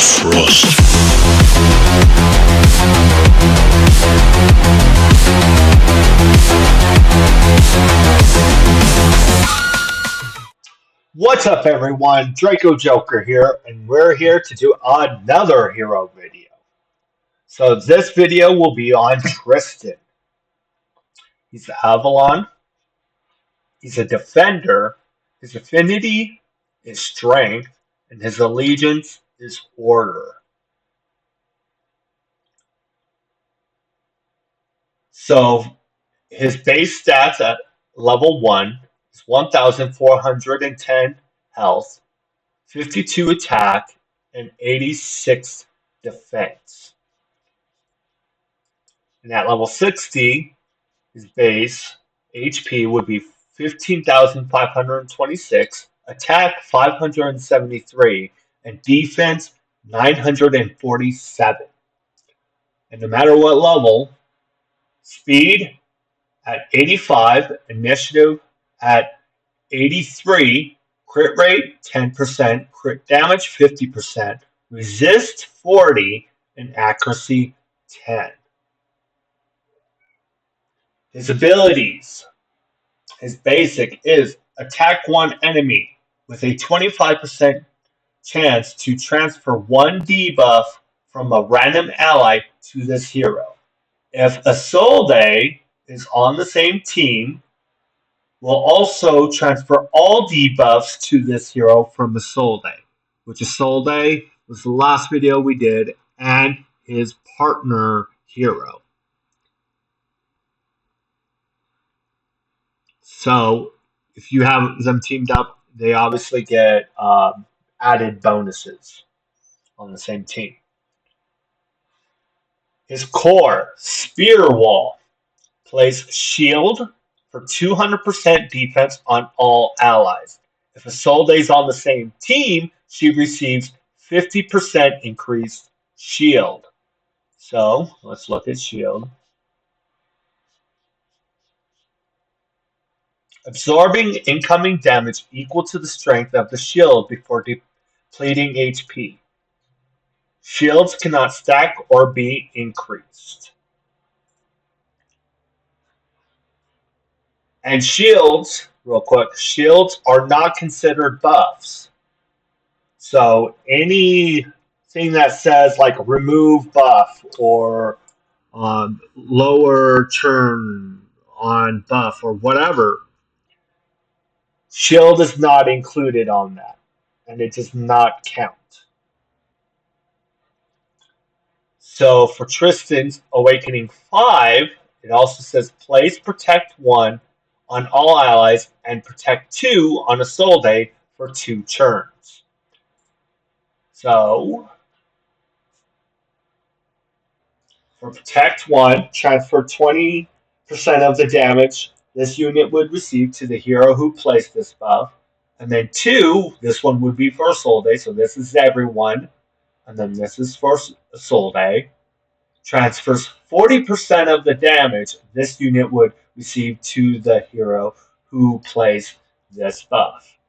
Frost. What's up, everyone? Draco Joker here, and we're here to do another hero video. So this video will be on Tristen. He's Avalon. He's a defender. His affinity is strength, and his allegiance is order. So his base stats at level 1 is 1,410 health, 52 attack, and 86 defense. And at level 60, his base HP would be 15,526, attack 573, and defense 947. And no matter what level, speed at 85, initiative at 83, crit rate 10%, crit damage 50%, resist 40, and accuracy 10. His abilities. His basic is attack one enemy with a 25% chance to transfer one debuff from a random ally to this hero. If Isolde is on the same team, will also transfer all debuffs to this hero from Isolde, which Isolde was the last video we did, and his partner hero. So if you have them teamed up, they obviously get added bonuses on the same team. His core, Spear Wall, plays shield for 200% defense on all allies. If Isolde is on the same team, she receives 50% increased shield. So let's look at shield. Absorbing incoming damage equal to the strength of the shield before depleting HP. Shields cannot stack or be increased. And shields, real quick, shields are not considered buffs. So anything that says like remove buff or lower turn on buff or whatever, shield is not included on that, and it does not count. So for Tristen's Awakening 5, it also says place Protect 1 on all allies and Protect 2 on Isolde for 2 turns. So for Protect 1, transfer 20% of the damage this unit would receive to the hero who placed this buff. And then 2, this one would be for Isolde, so this is everyone. And then this is for Isolde. Transfers 40% of the damage this unit would receive to the hero who plays this buff.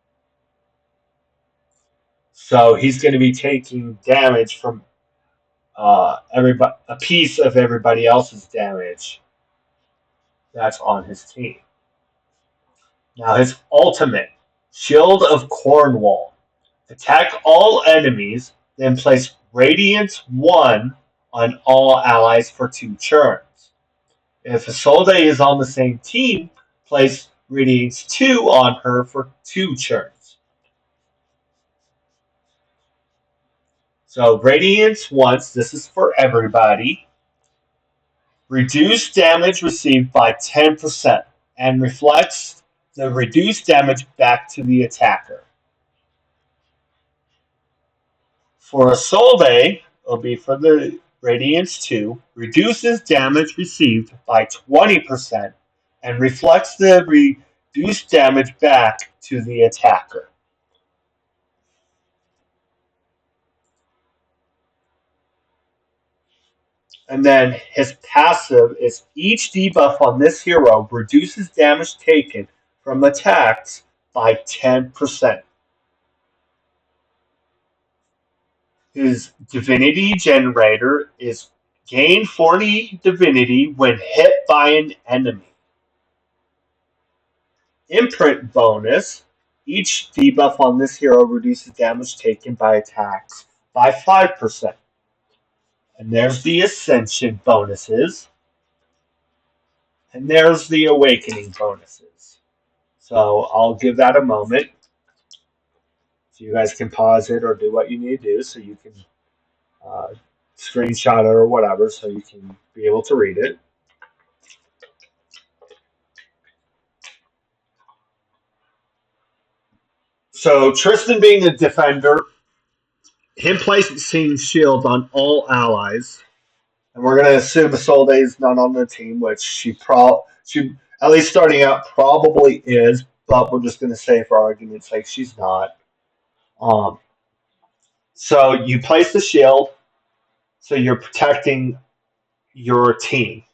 So he's going to be taking damage from everybody, a piece of everybody else's damage that's on his team. Now his ultimate, Shield of Cornwall. Attack all enemies, then place Radiance 1 on all allies for 2 turns. If Isolde is on the same team, place Radiance 2 on her for 2 turns. So Radiance once, this is for everybody. Reduce damage received by 10% and reflects the reduced damage back to the attacker. For Isolde, it'll be for the Radiance 2, reduces damage received by 20% and reflects the reduced damage back to the attacker. And then his passive is each debuff on this hero reduces damage taken from attacks by 10%. His divinity generator is gain 40 divinity when hit by an enemy. Imprint bonus. Each debuff on this hero reduces damage taken by attacks by 5%. And there's the Ascension bonuses. And there's the Awakening bonuses. So I'll give that a moment. So you guys can pause it or do what you need to do so you can uh, screenshot it or whatever so you can be able to read it. So Tristen being a defender, him placing shield on all allies, and we're going to assume Isolde is not on the team, which she at least starting out probably is, but we're just going to say for argument's sake she's not. Um, so you place the shield, so you're protecting your team.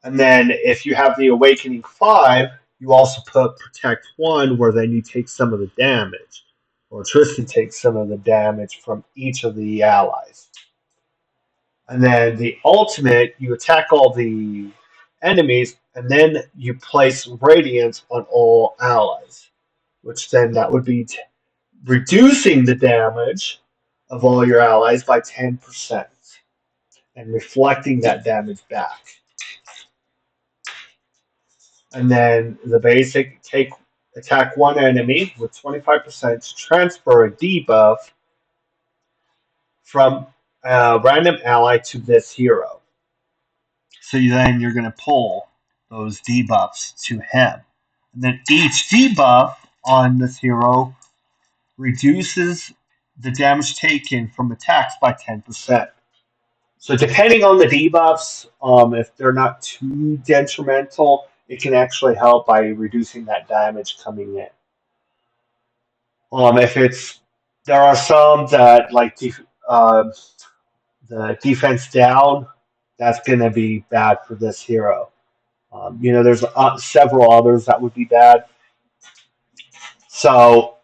And then if you have the Awakening 5, you also put Protect 1, where then you take some of the damage. Or Tristen takes some of the damage from each of the allies. And then the ultimate, you attack all the enemies, and then you place Radiance on all allies. Which then that would be reducing the damage of all your allies by 10%. And reflecting that damage back. And then the basic attack one enemy with 25% to transfer a debuff from a random ally to this hero. So then you're going to pull those debuffs to him. And then each debuff on this hero reduces the damage taken from attacks by 10%. So depending on the debuffs, if they're not too detrimental, it can actually help by reducing that damage coming in. If it's there are some that like the defense down, that's going to be bad for this hero. There's several others that would be bad. So,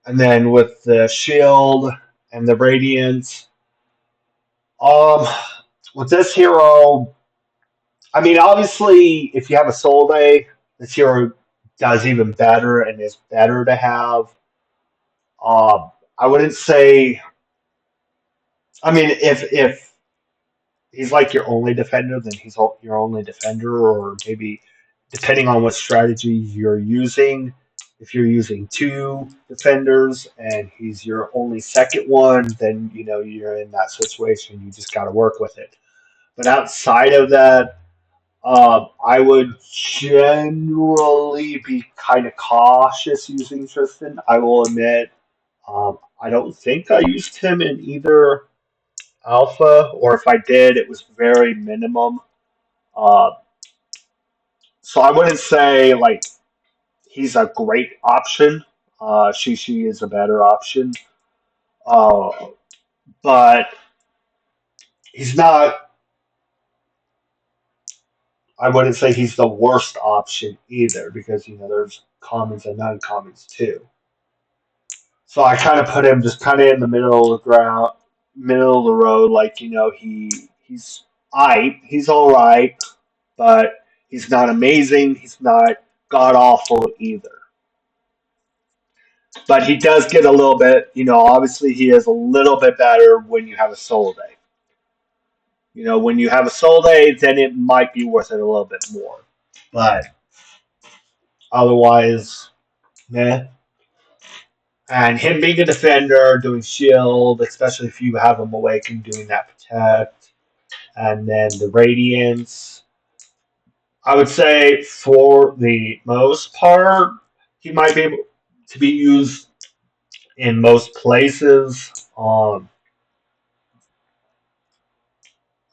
and then with the shield and the radiance, with this hero, I mean, obviously, if you have a Soul Day, this hero does even better and is better to have. I wouldn't say. I mean, if he's like your only defender, then he's your only defender, or maybe depending on what strategy you're using. If you're using two defenders and he's your only second one, then you're in that situation. You just got to work with it. But outside of that, I would generally be kind of cautious using Tristen. I will admit, I don't think I used him in either alpha, or if I did, it was very minimum. Uh, so I wouldn't say like he's a great option. She is a better option, uh, but he's not. I wouldn't say he's the worst option either, because there's commons and uncommons too. So I kind of put him just kind of in the middle of the ground, middle of the road. Like he's he's all right, but he's not amazing. He's not god awful either. But he does get a little bit. Obviously he is a little bit better when you have a Soul Day. When you have a Soul Day, then it might be worth it a little bit more. But otherwise, meh. And him being a defender, doing shield, especially if you have him awakened, doing that protect, and then the radiance. I would say for the most part, he might be able to be used in most places,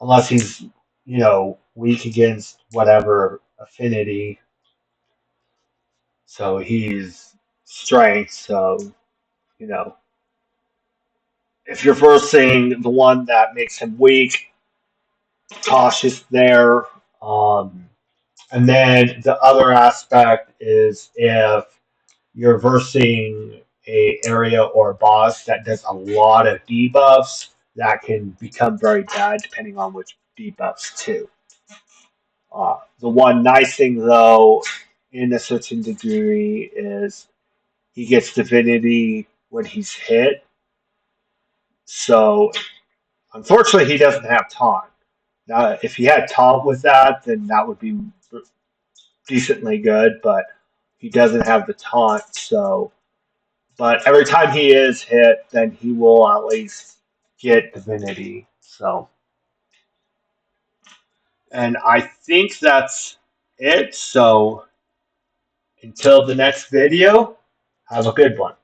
unless he's weak against whatever affinity. So he's strength. So you know if you're first seeing the one that makes him weak, cautious there. And then the other aspect is if you're versing a area or a boss that does a lot of debuffs, that can become very bad depending on which debuffs too. The one nice thing though, in a certain degree, is he gets divinity when he's hit. So unfortunately, he doesn't have taunt. Now, if he had taunt with that, then that would be decently good. But he doesn't have the taunt, so. But every time he is hit, then he will at least get divinity. So, and I think that's it. So, until the next video, have a good one.